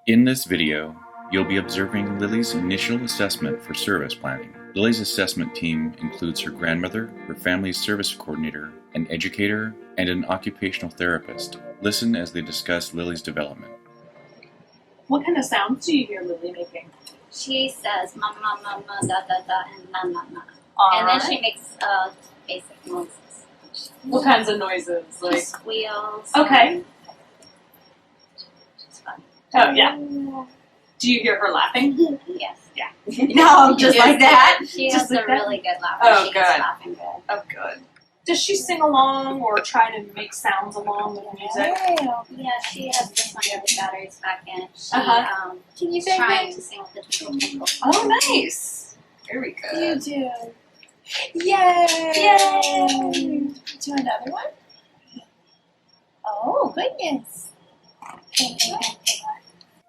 In this video, you'll be observing Lily's initial assessment for service planning. Lily's assessment team includes her grandmother, her family service coordinator, an educator, and an occupational therapist. Listen as they discuss Lily's development. What kind of sounds do you hear Lily making? She says mama, mama, da da da, and na na na. All and right. then she makes basic noises. What kinds of noises? She Like squeals. Okay. She's fun. Oh yeah. Do you hear her laughing? Yes. Yeah. No, just like that. She Just has like a that? really good laugh. Oh, She good. gets laughing good. Oh good. Does she sing along or try to make sounds along with the music? Yeah, she has this one with the batteries back in. She Can you is trying to sing with the twinkle twinkle. Oh nice. Very good. You do. Yay! Yay! Do another one? Oh, goodness.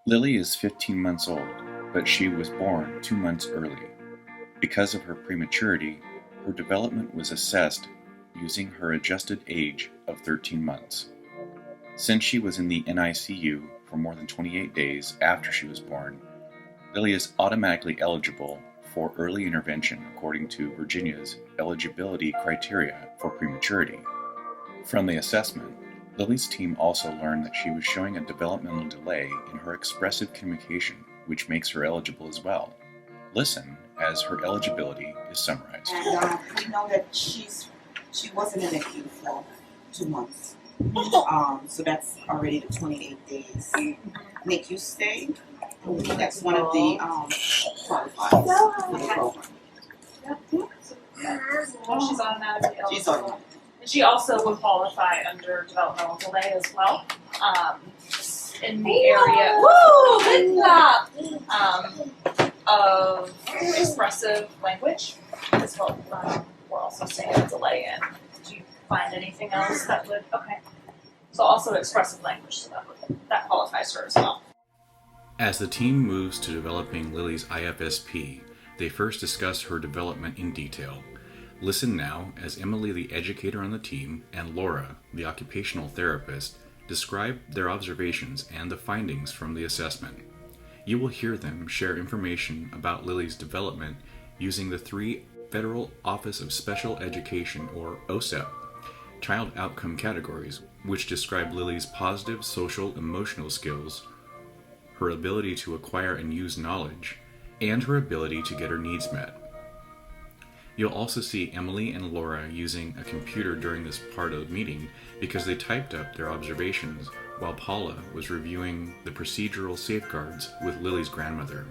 Lily is 15 months old, but she was born 2 months early. Because of her prematurity, her development was assessed using her adjusted age of 13 months. Since she was in the NICU for more than 28 days after she was born, Lily is automatically eligible for early intervention according to Virginia's eligibility criteria for prematurity. From the assessment, Lily's team also learned that she was showing a developmental delay in her expressive communication, which makes her eligible as well. Listen as her eligibility is summarized. And we know that she wasn't in the queue for 2 months. So that's already the 28 days. NICU stay. That's one of the qualifiers for the program. She's automatically eligible. She's on. And she also would qualify under developmental delay as well. In the area of expressive language is what we're also seeing a delay in. Do you find anything else that would, okay. So also expressive language, so that qualifies her as well. As the team moves to developing Lily's IFSP, they first discuss her development in detail. Listen now as Emily, the educator on the team, and Laura, the occupational therapist, describe their observations and the findings from the assessment. You will hear them share information about Lily's development using the 3 Federal Office of Special Education, or OSEP, child outcome categories, which describe Lily's positive social emotional skills, her ability to acquire and use knowledge, and her ability to get her needs met. You'll also see Emily and Laura using a computer during this part of the meeting because they typed up their observations while Paula was reviewing the procedural safeguards with Lily's grandmother.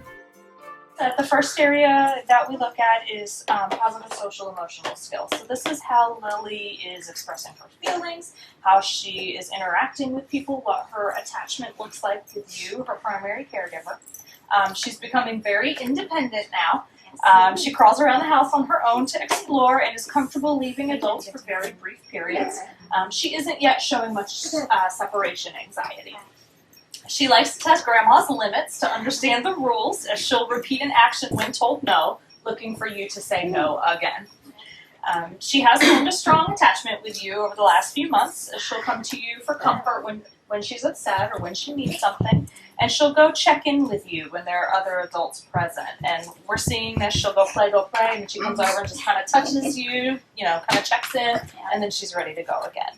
The first area that we look at is positive social emotional skills. So this is how Lily is expressing her feelings, how she is interacting with people, what her attachment looks like with you, her primary caregiver. She's becoming very independent now. She crawls around the house on her own to explore and is comfortable leaving adults for very brief periods. She isn't yet showing much separation anxiety. She likes to test grandma's limits to understand the rules, as she'll repeat an action when told no, looking for you to say no again. She has formed a strong attachment with you over the last few months, as she'll come to you for comfort when she's upset or when she needs something, and she'll go check in with you when there are other adults present. And we're seeing this, she'll go play, and then she comes over and just kind of touches you, kind of checks in, and then she's ready to go again.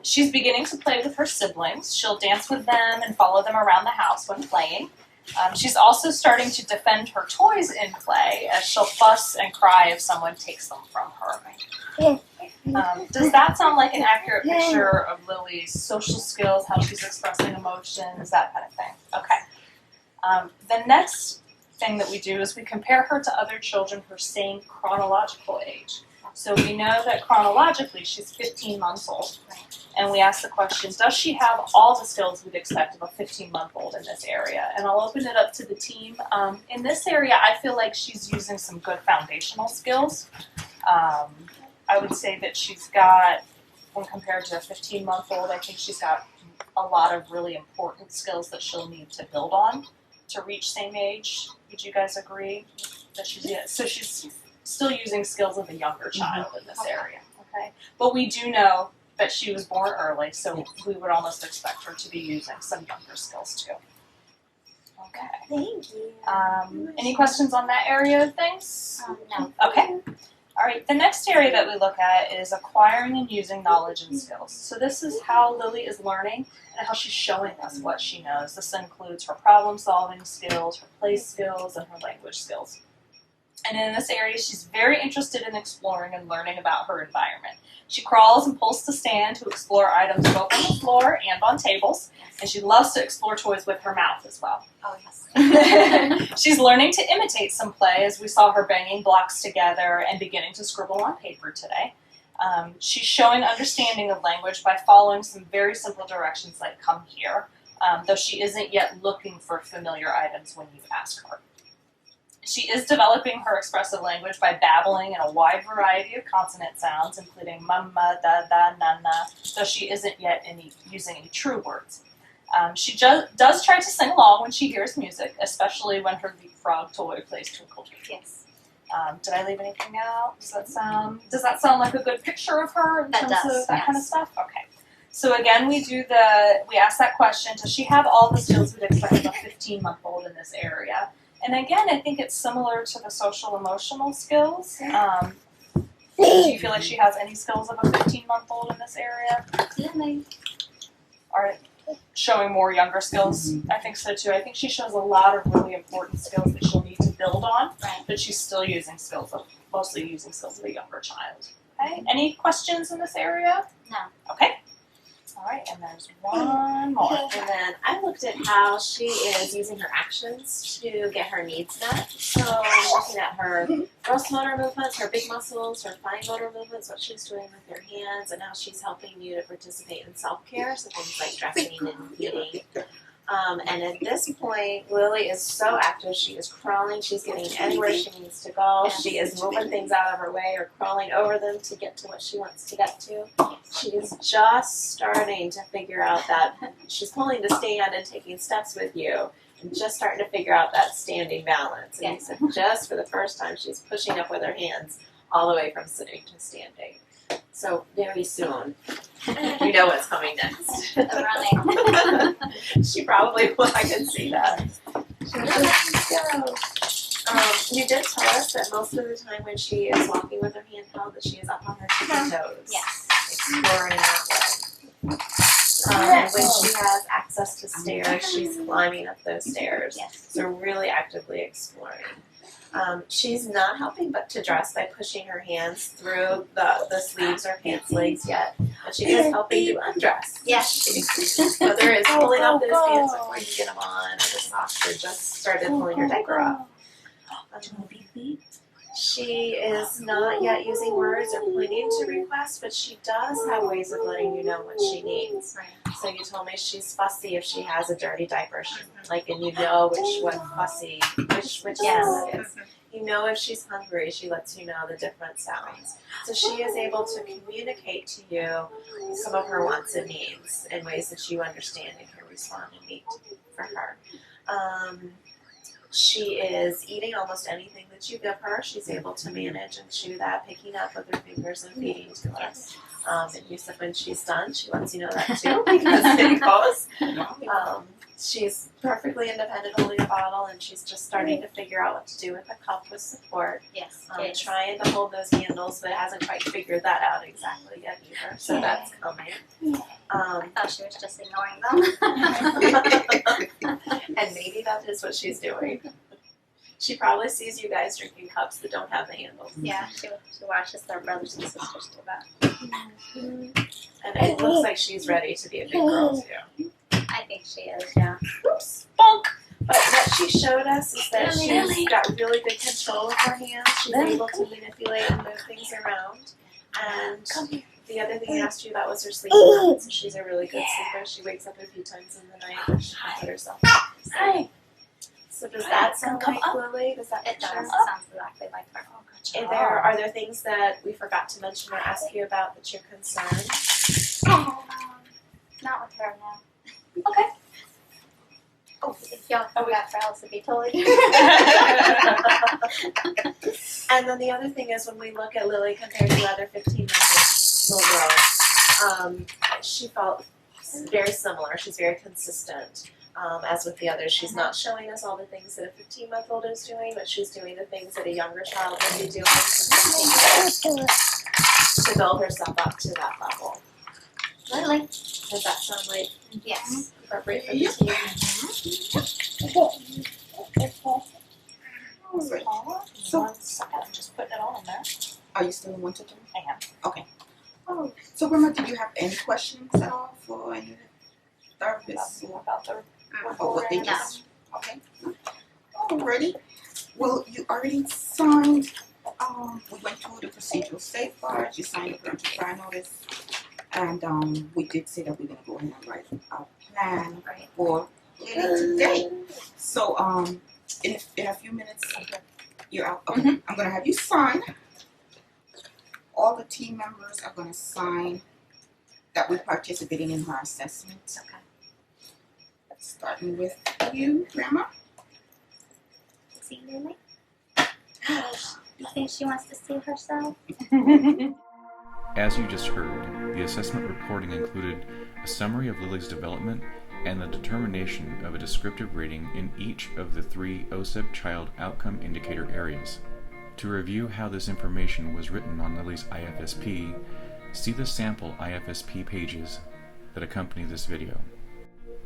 She's beginning to play with her siblings. She'll dance with them and follow them around the house when playing. She's also starting to defend her toys in play, as she'll fuss and cry if someone takes them from her. Does that sound like an accurate picture of Lily's social skills, how she's expressing emotions, that kind of thing? Okay. The next thing that we do is we compare her to other children her same chronological age. So we know that chronologically she's 15 months old. And we ask the question, does she have all the skills we'd expect of a 15-month-old in this area? And I'll open it up to the team. In this area, I feel like she's using some good foundational skills. I would say that she's got, when compared to a 15-month-old, I think she's got a lot of really important skills that she'll need to build on to reach same age. Would you guys agree that so she's still using skills of a younger child in this area, okay? But we do know that she was born early, so we would almost expect her to be using some younger skills too. Thank you. Any questions on that area of things? No. Okay. All right, the next area that we look at is acquiring and using knowledge and skills. So this is how Lily is learning and how she's showing us what she knows. This includes her problem-solving skills, her play skills, and her language skills. And in this area, she's very interested in exploring and learning about her environment. She crawls and pulls to stand to explore items both on the floor and on tables, and she loves to explore toys with her mouth as well. Oh, yes. She's learning to imitate some play as we saw her banging blocks together and beginning to scribble on paper today. She's showing understanding of language by following some very simple directions like come here, though she isn't yet looking for familiar items when you ask her. She is developing her expressive language by babbling in a wide variety of consonant sounds, including mama, da, da, na, na, though she isn't yet using any true words. She does try to sing along when she hears music, especially when her leapfrog toy plays Twinkle Twinkle. Yes. Did I leave anything out? Does that sound like a good picture of her in terms of that kind of stuff? Okay. So again, we ask that question, does she have all the skills we'd expect of a 15-month-old in this area? And again, I think it's similar to the social emotional skills. Do you feel like she has any skills of a 15-month-old in this area? Absolutely. Are showing more younger skills? I think so too. I think she shows a lot of really important skills that she'll need to build on, Right. but she's still mostly using skills of a younger child. Okay. Any questions in this area? No. Okay. All right, and there's one more. And then I looked at how she is using her actions to get her needs met. So looking at her gross motor movements, her big muscles, her fine motor movements, what she's doing with her hands, and how she's helping you to participate in self-care, so things like dressing and feeding. And at this point, Lily is so active. She is crawling. She's getting anywhere she needs to go. She is moving things out of her way or crawling over them to get to what she wants to get to. She is just starting to figure out that she's pulling to stand and taking steps with you and just starting to figure out that standing balance. And so just for the first time, she's pushing up with her hands all the way from sitting to standing. So very soon, you know what's coming next. Running. She probably will. I can see that. You did tell us that most of the time when she is walking with her hand held, that she is up on her tippy toes, Yes. exploring that way. When she has access to stairs, she's climbing up those stairs. Yes. So really actively exploring. She's not helping but to dress by pushing her hands through the sleeves or pants legs yet, but she is helping to undress. Yes. Whether it's pulling up those pants before you get them on, or the socks, or just started pulling your diaper off. She is not yet using words or pointing to requests, but she does have ways of letting you know what she needs. So you told me she's fussy if she has a dirty diaper, and you know which sound it is. You know if she's hungry, she lets you know the different sounds. So she is able to communicate to you some of her wants and needs in ways that you understand and can respond and meet for her. She is eating almost anything that you give her. She's able to manage and chew that, picking up with her fingers and feeding to us. And you said when she's done, she lets you know that too, because it goes. She's perfectly independent holding a bottle, and she's just starting to figure out what to do with a cup with support. Yes. Trying to hold those handles, but hasn't quite figured that out exactly yet either. So that's coming. I thought she was just ignoring them. And maybe that is what she's doing. She probably sees you guys drinking cups that don't have the handles. Yeah, she watches their brothers and sisters do that. And it looks like she's ready to be a big girl too. I think she is, yeah. Oops, bonk! But what she showed us is that she's got really good control of her hands. She's able to manipulate and move things around. And the other thing I asked you about was her sleep habits. So she's a really good sleeper. She wakes up a few times in the night and she can put herself to So does that sound like Lily? Does that It does. picture? It sounds exactly like her. Are there things that we forgot to mention or ask you about that you're concerned? Not with her, no. Okay. Oh, if y'all forgot for Alice, it'd be totally And then the other thing is when we look at Lily compared to other 15-month little girls, she felt very similar. She's very consistent. As with the others, she's not showing us all the things that a 15-month-old is doing, but she's doing the things that a younger child would be doing to build herself up to that level. Lily. Does that sound like Yes. appropriate for the team? Great. So, 1 second, I'm just putting it all in there. Are you still in 1 to 3? I am. Okay. Oh, so Grandma, did you have any questions at all for any therapists About the or what they No. just? Okay. Alrighty. Well, you already signed. We went through the procedural safeguards. You signed the parental prior notice, and we did say that we're gonna go ahead and write our plan Right. for Lily today. So in a few minutes, you're out. Okay. I'm gonna have you sign. All the team members are gonna sign that we're participating in her assessment. Okay. Starting with you, Grandma. See Lily? You think she wants to see herself? As you just heard, the assessment reporting included a summary of Lily's development and the determination of a descriptive rating in each of the 3 OSEP child outcome indicator areas. To review how this information was written on Lily's IFSP, see the sample IFSP pages that accompany this video.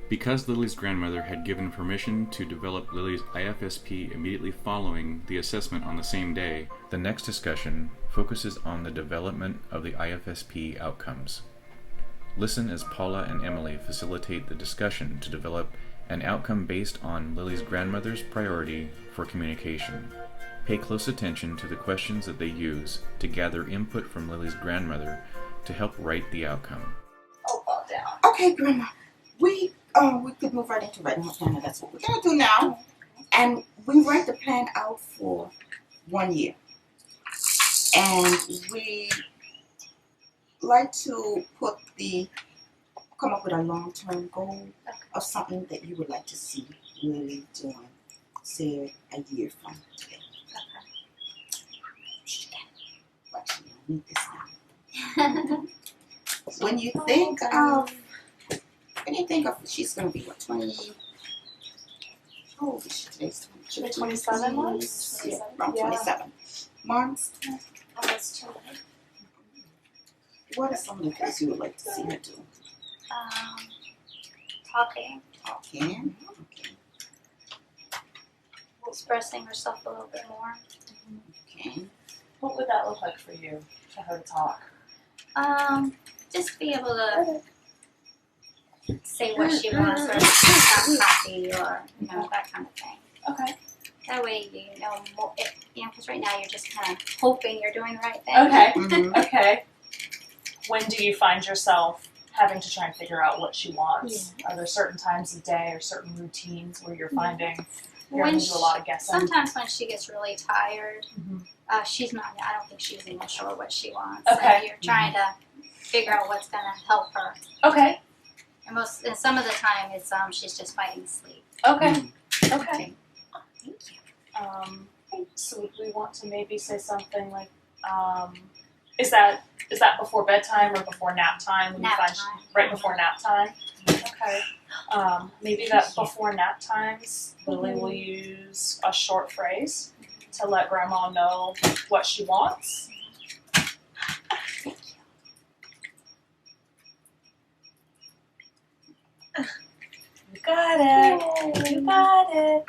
Because Lily's grandmother had given permission to develop Lily's IFSP immediately following the assessment on the same day, the next discussion focuses on the development of the IFSP outcomes. Listen as Paula and Emily facilitate the discussion to develop an outcome based on Lily's grandmother's priority for communication. Pay close attention to the questions that they use to gather input from Lily's grandmother to help write the outcome. Oh, fall down. Okay, Grandma. We could move right into writing her plan, and that's what we're gonna do now. And we write the plan out for 1 year. And we like to come up with a long-term goal of something that you would like to see Lily doing, say a year from today. Actually, I need this now. When you think of, she's gonna be what, 20? Oh, today's 20. 27 months? Yeah, around Yeah. 27 months. Almost 2. What are some of the things you would like to see her do? Talking, Okay. expressing herself a little bit more. Okay. What would that look like for you, for her to talk? Just be able to say what she wants or have coffee or, that kind of thing. Okay. That way you know more, because right now you're just kind of hoping you're doing the right thing. Okay. Mhm. Okay. When do you find yourself having to try and figure out what she wants? Are there certain times of day or certain routines where you're finding you're having to do a lot of guessing? Sometimes when she gets really tired, Mhm. I don't think she's even sure what she wants. Okay. And you're trying to figure out what's going to help her. Okay. And some of the time it's she's just fighting sleep. Okay. Okay. Thank you. So would we want to maybe say something like, is that before bedtime or before nap time? When Nap you find time. right before nap time? Okay. Maybe that before nap times, Lily will use a short phrase to let Grandma know what she wants. You got it. You got it.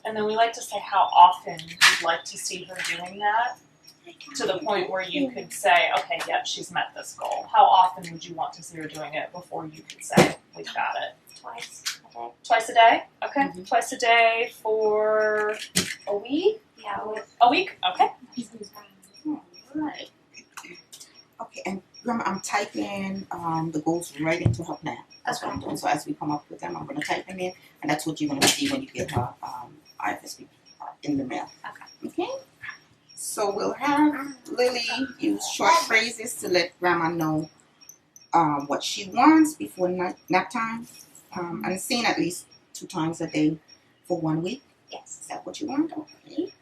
And then we like to say how often you'd like to see her doing that, to the point where you could say, okay, yep, she's met this goal. How often would you want to see her doing it before you could say, we've got it? Twice a day. Twice a day? Okay. Mhm. Twice a day for a week? Yeah, A week? Okay. Alright. Okay, and Grandma, I'm typing the goals right into her plan. That's what I'm doing. So as we come up with them, I'm going to type them in, and that's what you're going to see when you get her IFSP in the mail. Okay. So we'll have Lily use short phrases to let Grandma know what she wants before nap time. I'm seeing at least 2 times a day for 1 week. Yes. Is that what you want? Okay.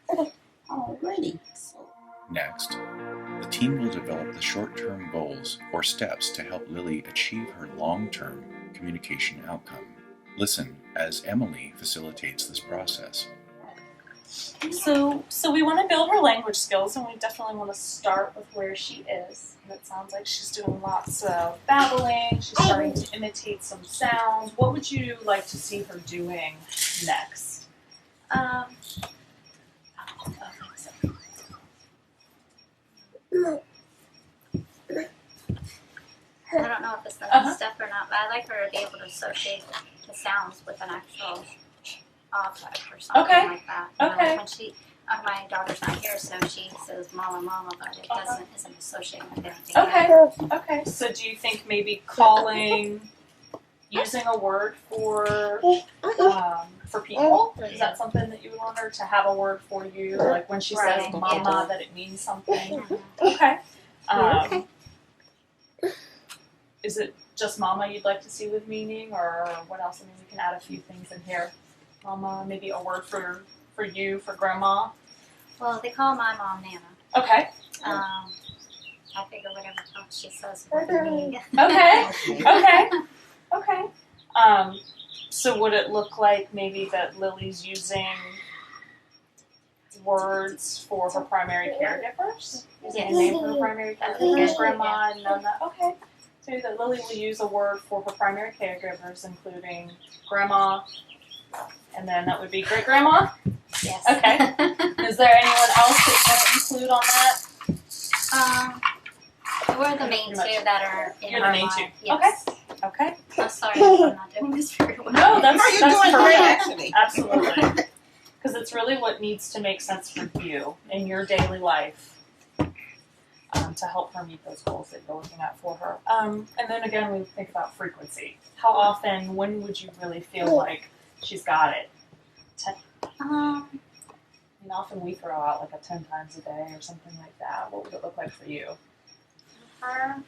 Alrighty. So Next, the team will develop the short-term goals or steps to help Lily achieve her long-term communication outcome. Listen as Emily facilitates this process. So we want to build her language skills, and we definitely want to start with where she is. And it sounds like she's doing lots of babbling. She's starting to imitate some sounds. What would you like to see her doing next? I don't know if it's the next step or not, but I'd like her to be able to associate the sounds with an actual object or something Okay. like that. You know, Okay. when she, my daughter's not here, so she says mama, mama, but it isn't associating with anything. Okay. Okay. So do you think maybe calling, using a word for people? Is that something that you would want her to have a word for you, like when she says Right, mama, yeah. that it means something? Mhm. Okay. Okay. Is it just mama you'd like to see with meaning, or what else? I mean, we can add a few things in here. Mama, maybe a word for you, for grandma. Well, they call my mom Nana. Okay. I figure whatever else she says with me. Okay. Okay. Okay. So would it look like maybe that Lily's using words for her primary caregivers? Using a name for her primary That would be caregivers, good, grandma and Nana? Okay. So that Lily will use a word for her primary caregivers, including grandma, and then that would be great grandma. Yes. Okay. Is there anyone else that you want to include on that? We're the main Pretty much. two that are in You're the our main mind. two. Yes. Okay. I'm sorry if I'm not doing this very well. No, that's No, you're that's doing perfect. great, actually. Absolutely. Because it's really what needs to make sense for you in your daily life to help her meet those goals that you're looking at for her. And then again, we think about frequency. How often, when would you really feel like she's got it? I mean, often we throw out like a 10 times a day or something like that. What would it look like for you? Her.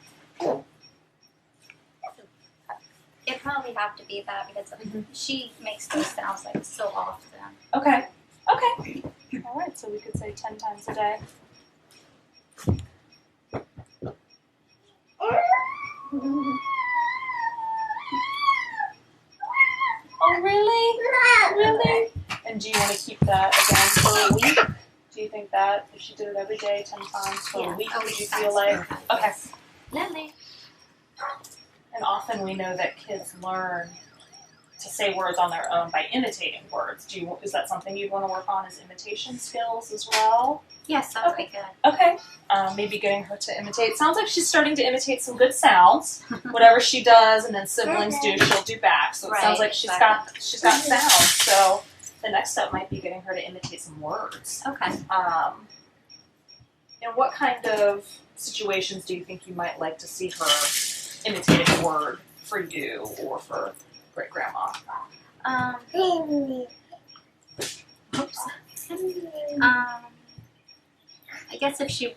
It'd probably have to be that because she makes those sounds like so often. Okay. Okay. All right. So we could say 10 times a day. Oh, really? Really? And do you want to keep that again for a week? Do you think that if she did it every day 10 times for a week, would you feel like? Okay. Lily. And often we know that kids learn to say words on their own by imitating words. Is that something you'd want to work on as imitation skills as well? Yes, that would be good. Okay. Maybe getting her to imitate. Sounds like she's starting to imitate some good sounds. Whatever she does and then siblings do, she'll do back. So it sounds Right, like she's got sounds. So the next step might be getting her to imitate some words. Okay. And what kind of situations do you think you might like to see her imitating a word for you or for great grandma? I guess if she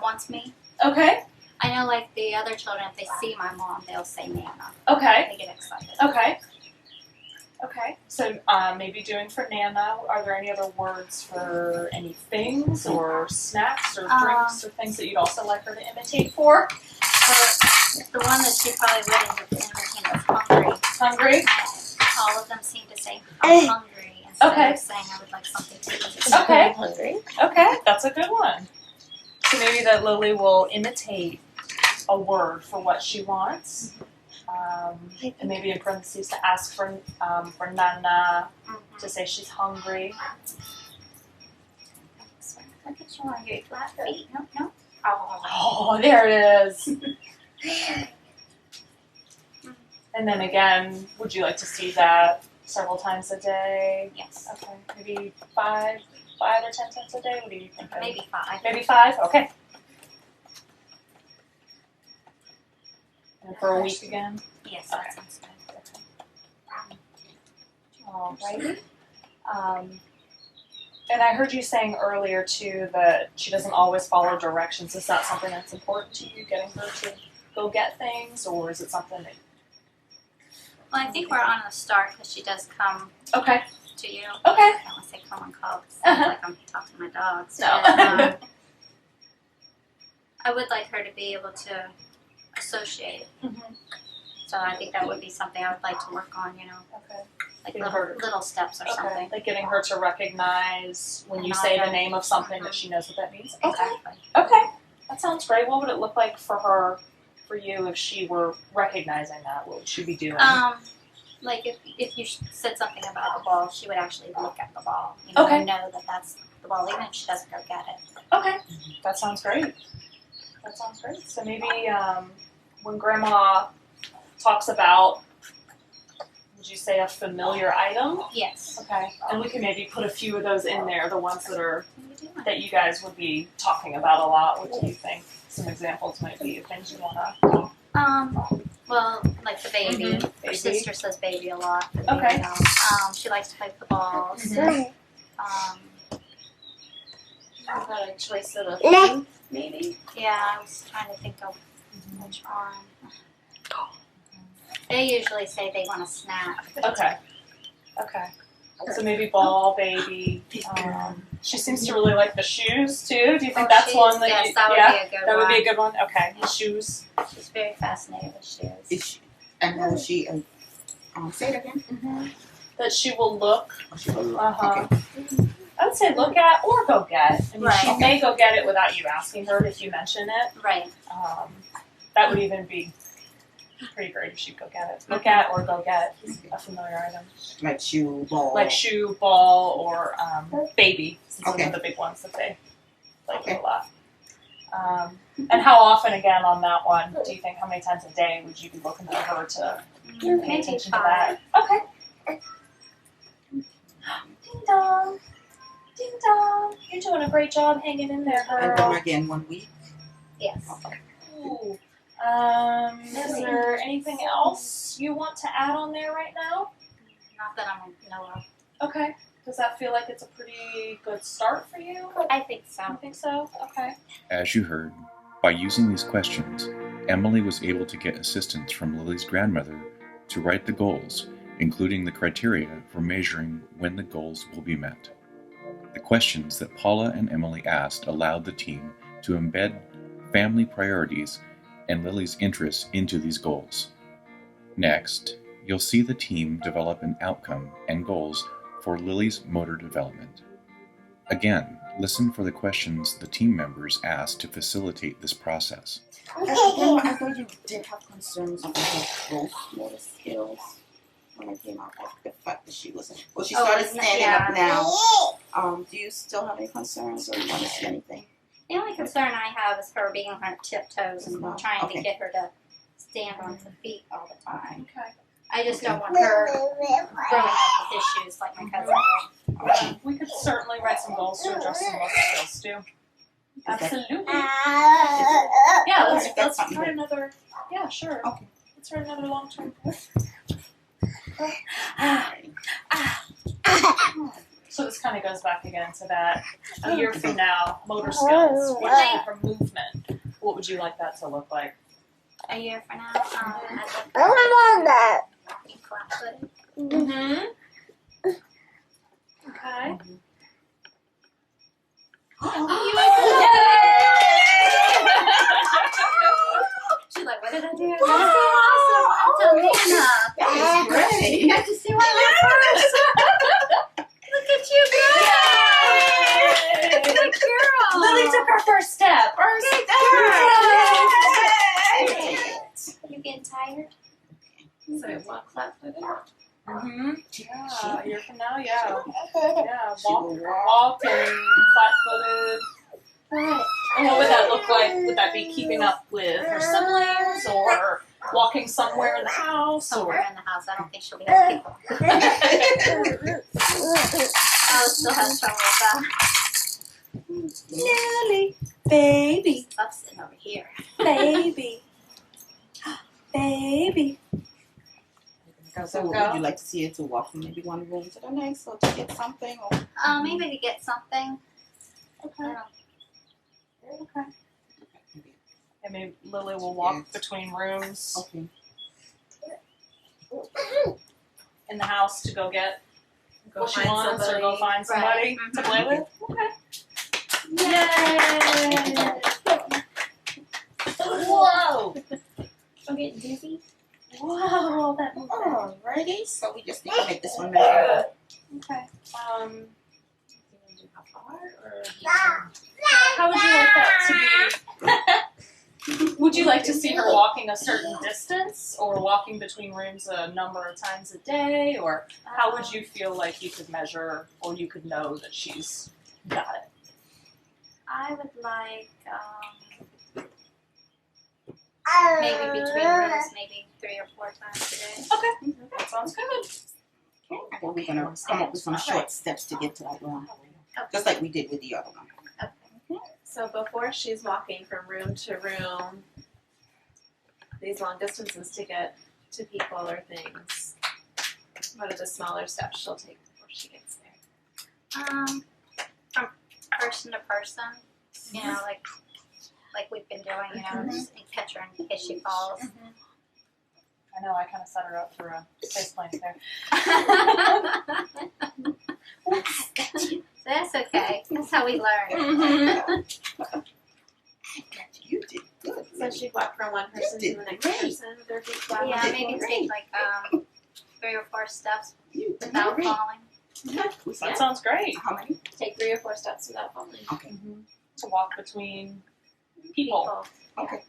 wants me, Okay. I know like the other children, if they see my mom, they'll say Nana. Okay. They get excited. Okay. Okay. So maybe doing for Nana, are there any other words for any things or snacks or drinks or things that you'd also like her to imitate for? The one that she probably wouldn't imitate is hungry. Hungry? All of them seem to say I'm hungry instead Okay. of saying I would like something to eat. Okay. Hungry. Okay, that's a good one. So maybe that Lily will imitate a word for what she wants. And maybe in parentheses to ask for Nana, to say she's hungry. Look at you on your flat feet. No, no. Oh, there it is. And then again, would you like to see that several times a day? Yes. Okay, maybe five or 10 times a day? What do you think? Maybe 5. Maybe 5? Okay. And for a week again? Yes, that sounds good. Alrighty. And I heard you saying earlier too that she doesn't always follow directions. Is that something that's important to you, getting her to go get things, or is it something that? Well, I think we're on the start because she does come Okay. to you. Okay. I don't want to say come and call. It sounds like I'm talking to my dogs. No. But, I would like her to be able to associate. Mhm. So I think that would be something I would like to work on, Okay. like Give little, her- little steps or something. Like getting her to recognize when you Not say the that- name of something that she knows what that means. Okay. Exactly. Okay. That sounds great. What would it look like for you, if she were recognizing that? What would she be doing? Like if you said something about the ball, she would actually look at the ball, Okay. and know that that's the ball, even if she doesn't go get it. Okay. That sounds great. So maybe when Grandma talks about, would you say a familiar item? Yes. Okay. And we can maybe put a few of those in there, the ones that Maybe you guys would be talking about a lot. What do you think some examples might be of things you wanna? Well, like the baby. Mhm. Her Baby. sister says baby a lot. The Okay. baby doll. She likes to play with the balls. Mhm. How about a choice of a food, maybe? Yeah, I was trying to think of which one. They usually say they want a snack. Okay. So maybe ball, baby. She seems to really like the shoes too. Do you think that's one that yes, you? that would Yeah, be a good that would one. be a good one. Okay, shoes. She's very fascinated with shoes. Is she, and will she, say it again? That she will look. Or she will look? Uh-huh. Okay. I would say look at or go get. I mean, she Right. may go get it without you asking her if you mention it. Right. That would even be pretty great if she'd go get it. Look at or go get a familiar item. Like shoe, ball. Like shoe, ball, or baby. Since those Okay. are the big ones that they like Okay. a lot. And how often, again, on that one, do you think, how many times a day would you be looking for her to pay Maybe attention to 5. that? Okay. Ding dong. Ding dong. You're doing a great job hanging in there, And girl. come again 1 week? Yes. Ooh. Is there anything else you want to add on there right now? Not that I know of. Okay. Does that feel like it's a pretty good start for you? I think so. I think so. Okay. As you heard, by using these questions, Emily was able to get assistance from Lily's grandmother to write the goals, including the criteria for measuring when the goals will be met. The questions that Paula and Emily asked allowed the team to embed family priorities and Lily's interests into these goals. Next, you'll see the team develop an outcome and goals for Lily's motor development. Again, listen for the questions the team members asked to facilitate this process. I thought you did have concerns about her gross motor skills when I came out. Like the fact that she wasn't. Well, she started standing up now. Do you still have any concerns, or you want to see anything? The only concern I have is her being on her tiptoes and trying to Okay. get her to stand on her feet all the time. Okay. I just don't want her growing up with issues like my cousin did. We could certainly write some goals to address some motor skills too. Absolutely. Yeah, let's something write good. another. Yeah, sure. Okay. Let's write another long-term goal. So this kind of goes back again to that a year from now, motor skills, which for movement. What would you like that to look like? A year from now, I'd like to be flat-footed. Mm-hmm. Okay. She's like, what did I do? That's awesome. I'm Talina. That's great. You got to see one of my first. Look at you, girl. Good girl. Lily took her first step. You getting tired? So walk flat-footed. Mm-hmm. Yeah, a year from now, yeah. Yeah, She will walk and flat-footed. Right. And what would that look like? Would that be keeping up with her siblings, or walking somewhere in the house, Somewhere in the house. I don't think she'll be other people. I would still have trouble with that. Lily, baby, I'm sitting over here. baby, baby. So would you like to see it to walk from maybe one room to the next, or to get something, or Maybe to get something. Okay. Okay. And maybe Lily will walk between rooms okay. in the house to go get Go what she find wants, or go somebody. find somebody Right. to play with. Okay. Yay! Whoa! I'm getting dizzy. Wow, that movement. Alrighty, so we just need to make this one measurable. Okay. Do you want to do how far or? How would you like that to be? Would you like to see her walking a certain distance, or walking between rooms a number of times a day, or how would you feel like you could measure, or you could know that she's got it? I would like maybe between rooms, maybe 3 or 4 times a day. Okay, that sounds good. Okay, well, we're gonna come up with some short steps to get to that one, just like we did with the other one. So before she's walking from room to room, these long distances to get to people or things, what are the smaller steps she'll take before she gets there? From person to person, you know, like we've been doing, you know, just catch her in case she falls. I know, I kind of set her up for a face plant there. That's okay. That's how we learn. You did good. So she'd walk from one person to the next person with her feet flat. Yeah, did maybe great. take like 3 or 4 steps You did without great. falling. That sounds great. How many? Take 3 or 4 steps without falling. Okay. To walk between people. Okay.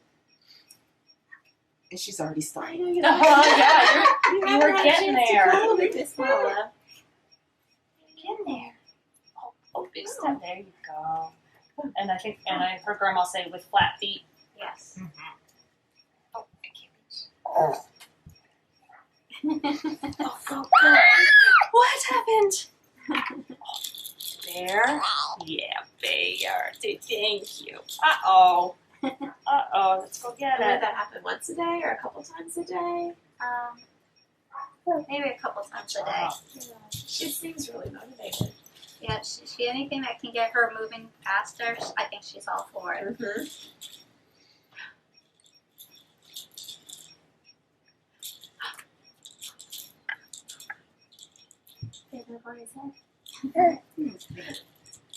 And she's already started. Yeah, you were getting there. Miss Paula. Get in there. Oh, big step. There you go. And I think, and I heard Grandma say with flat feet. Yes. Oh, I can't. Oh, What happened? There. Yeah, there. Thank you. Uh-oh. Let's go get Would it. that happen once a day or a couple times a day? Maybe a couple times a day. She seems really motivated. Yeah, she anything that can get her moving faster, I think she's all for it. Mm-hmm.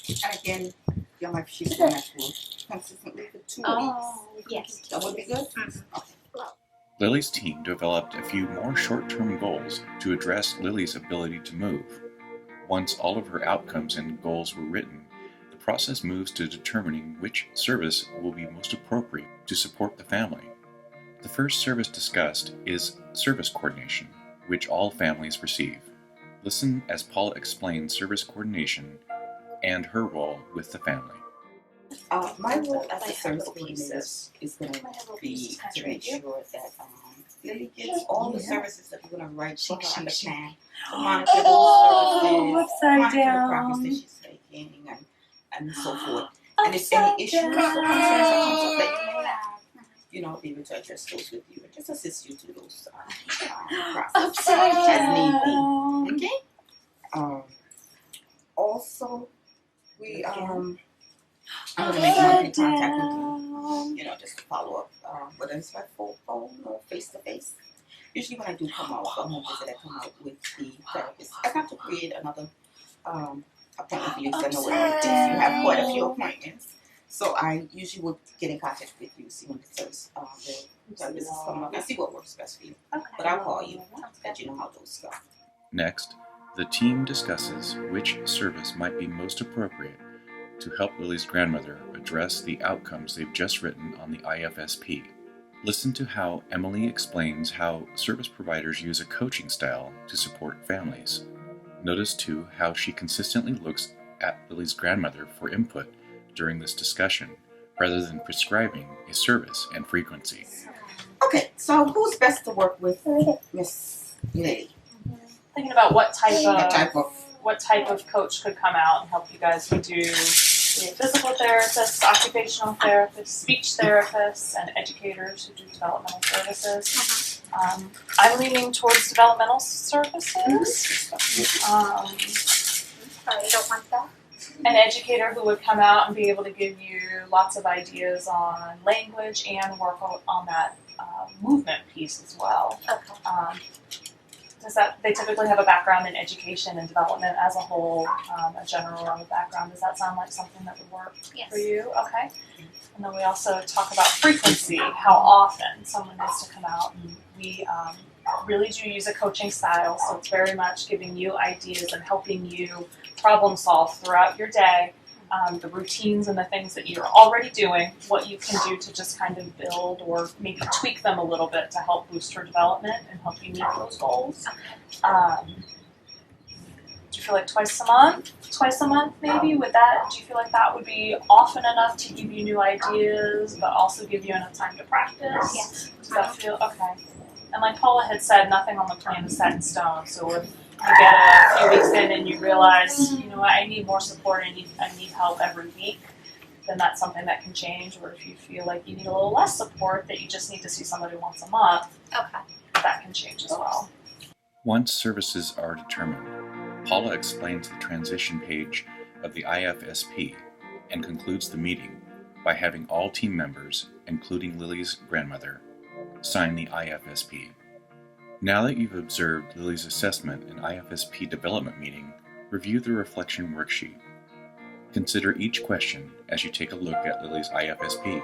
And again, your life she's gonna have to consistently for 2 weeks. Oh, yes. That would be good? Lily's team developed a few more short-term goals to address Lily's ability to move. Once all of her outcomes and goals were written, the process moves to determining which service will be most appropriate to support the family. The first service discussed is service coordination, which all families receive. Listen as Paula explains service coordination and her role with the family. My role as a service coordinator is going to be to make sure that Lily gets all the services that we're going to write for her on the plan. To monitor those services, monitor the progress that she's making, and so forth. And if any issues or concerns that comes up that you may have, be able to address those with you and just assist you through those processes as need be. Okay? Also, I'm going to make monthly contact with you, just to follow up, whether it's by phone or face-to-face. Usually when I do come out, a home visit, I come out with the therapist. I have to create another appointment for you because I know what it is. You have quite a few appointments. So I usually will get in contact with you, see when the therapist is coming up, and see what works best for you. Okay. But I'll call you, let you know how those go. Next, the team discusses which service might be most appropriate to help Lily's grandmother address the outcomes they've just written on the IFSP. Listen to how Emily explains how service providers use a coaching style to support families. Notice too how she consistently looks at Lily's grandmother for input during this discussion, rather than prescribing a service and frequency. Okay, so who's best to work with Miss Lily? Thinking about what type What of coach could come out and help you guys. We do physical therapists, occupational therapists, speech therapists, and educators who do developmental services. I'm leaning towards developmental services. You don't want that? An educator who would come out and be able to give you lots of ideas on language and work on that movement piece as well. Okay. They typically have a background in education and development as a whole, a general background. Does that sound like something that would work Yes. for you? Okay. And then we also talk about frequency, how often someone needs to come out and We really do use a coaching style, so it's very much giving you ideas and helping you problem solve throughout your day. The routines and the things that you're already doing, what you can do to just kind of build or maybe tweak them a little bit to help boost her development and help you meet those goals. Do you feel like twice a month maybe? Do you feel like that would be often enough to give you new ideas, but also give you enough time to practice? Yes. Does that feel okay? And like Paula had said, nothing on the plan is set in stone. So if you get a few weeks in and you realize, you know what, I need more support, I need help every week, then that's something that can change. Or if you feel like you need a little less support, that you just need to see somebody once a month, Okay. that can change as well. Once services are determined, Paula explains the transition page of the IFSP and concludes the meeting by having all team members, including Lily's grandmother, sign the IFSP. Now that you've observed Lily's assessment and IFSP development meeting, review the reflection worksheet. Consider each question as you take a look at Lily's IFSP.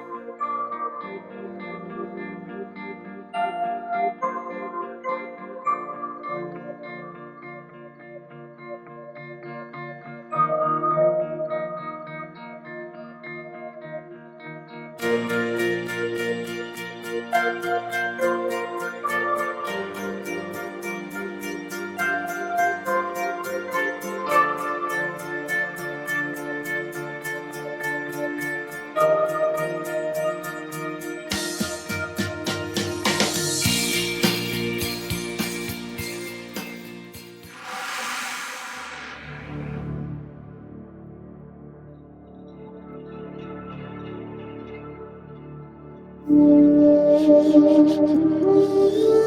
Thank you.